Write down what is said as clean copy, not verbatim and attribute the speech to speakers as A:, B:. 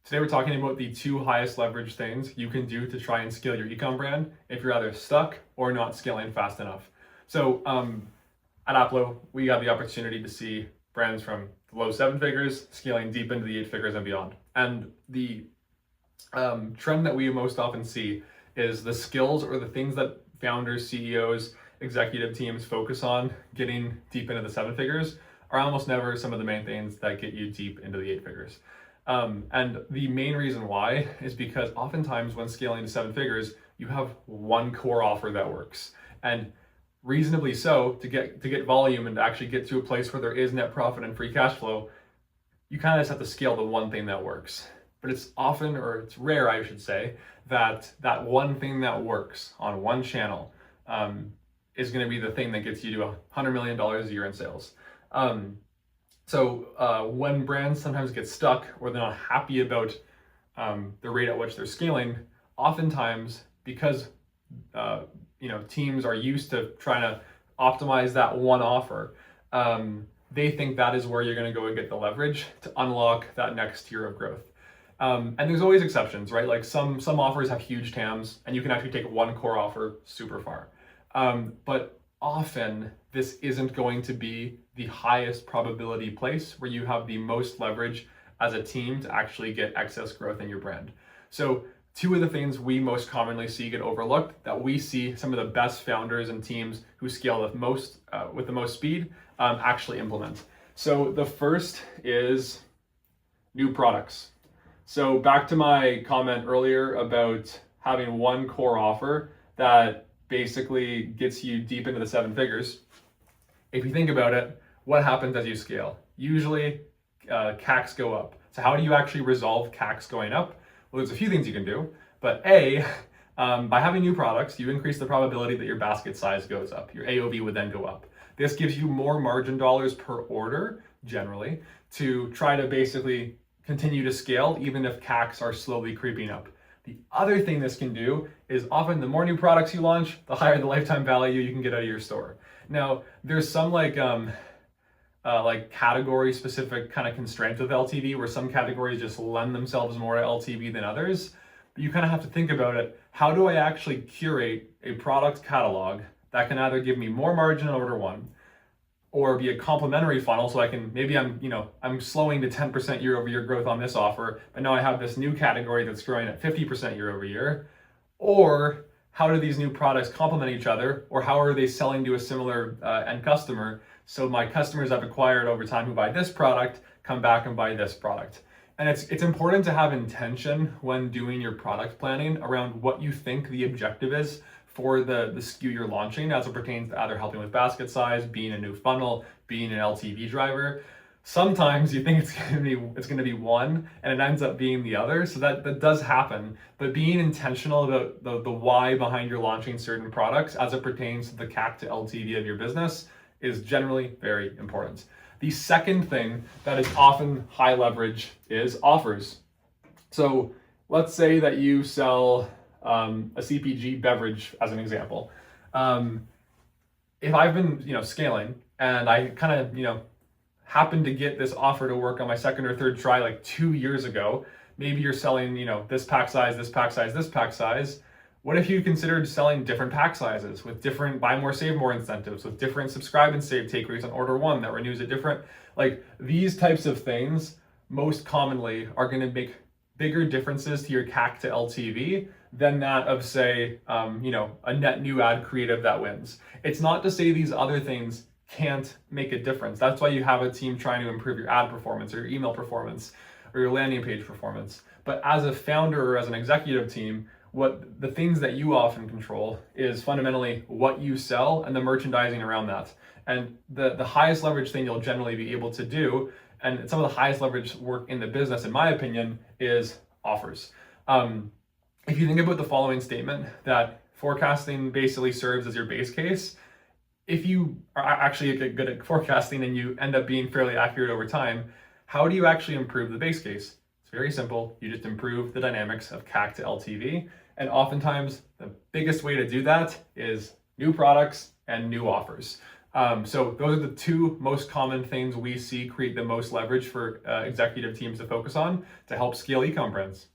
A: Today we're talking about the two highest leverage things you can do to try and scale your ecom brand if you're either stuck or not scaling fast enough. So at Applo, we got the opportunity to see brands from the low seven figures scaling deep into the eight figures and beyond. And the trend that we most often see is the skills or the things that founders, CEOs, executive teams focus on getting deep into the seven figures are almost never some of the main things that get you deep into the eight figures. And the main reason why is because oftentimes when scaling to seven figures, you have one core offer that works. And reasonably so, to get volume and to actually get to a place where there is net profit and free cash flow, you kind of just have to scale the one thing that works. But it's often, or it's rare, I should say, that one thing that works on one channel is going to be the thing that gets you to $100 million a year in sales. So when brands sometimes get stuck or they're not happy about the rate at which they're scaling, oftentimes because teams are used to trying to optimize that one offer, they think that is where you're going to go and get the leverage to unlock that next tier of growth. And there's always exceptions, right? Like some offers have huge TAMs and you can actually take one core offer super far. But often this isn't going to be the highest probability place where you have the most leverage as a team to actually get excess growth in your brand. So two of the things we most commonly see get overlooked that we see some of the best founders and teams who scale with the most speed actually implement. So the first is new products. So back to my comment earlier about having one core offer that basically gets you deep into the seven figures. If you think about it, what happens as you scale? Usually CACs go up. So how do you actually resolve CACs going up? Well, there's a few things you can do, but by having new products, you increase the probability that your basket size goes up. Your AOV would then go up. This gives you more margin dollars per order, generally, to try to basically continue to scale, even if CACs are slowly creeping up. The other thing this can do is often the more new products you launch, the higher the lifetime value you can get out of your store. Now, there's some like category specific kind of constraints with LTV where some categories just lend themselves more to LTV than others. But you kind of have to think about it. How do I actually curate a product catalog that can either give me more margin on order one or be a complementary funnel so I can, maybe I'm slowing to 10% year over year growth on this offer, but now I have this new category that's growing at 50% year over year. Or how do these new products complement each other? Or how are they selling to a similar end customer? So my customers I've acquired over time who buy this product come back and buy this product. And it's important to have intention when doing your product planning around what you think the objective is for the SKU you're launching as it pertains to either helping with basket size, being a new funnel, being an LTV driver. Sometimes you think it's going to be one and it ends up being the other. So that does happen. But being intentional about the why behind your launching certain products as it pertains to the CAC to LTV of your business is generally very important. The second thing that is often high leverage is offers. So let's say that you sell a CPG beverage as an example. If I've been scaling and I kind of happened to get this offer to work on my second or third try like 2 years ago, maybe you're selling this pack size, this pack size, this pack size. What if you considered selling different pack sizes with different buy more, save more incentives, with different subscribe and save take rates on order one that renews at different, like these types of things most commonly are going to make bigger differences to your CAC to LTV than that of say, a net new ad creative that wins. It's not to say these other things can't make a difference. That's why you have a team trying to improve your ad performance or your email performance or your landing page performance. But as a founder or as an executive team, what the things that you often control is fundamentally what you sell and the merchandising around that. And the highest leverage thing you'll generally be able to do, and some of the highest leverage work in the business, in my opinion, is offers. If you think about the following statement, that forecasting basically serves as your base case, if you are actually good at forecasting and you end up being fairly accurate over time, how do you actually improve the base case? It's very simple. You just improve the dynamics of CAC to LTV. And oftentimes the biggest way to do that is new products and new offers. So those are the two most common things we see create the most leverage for executive teams to focus on to help scale ecom brands.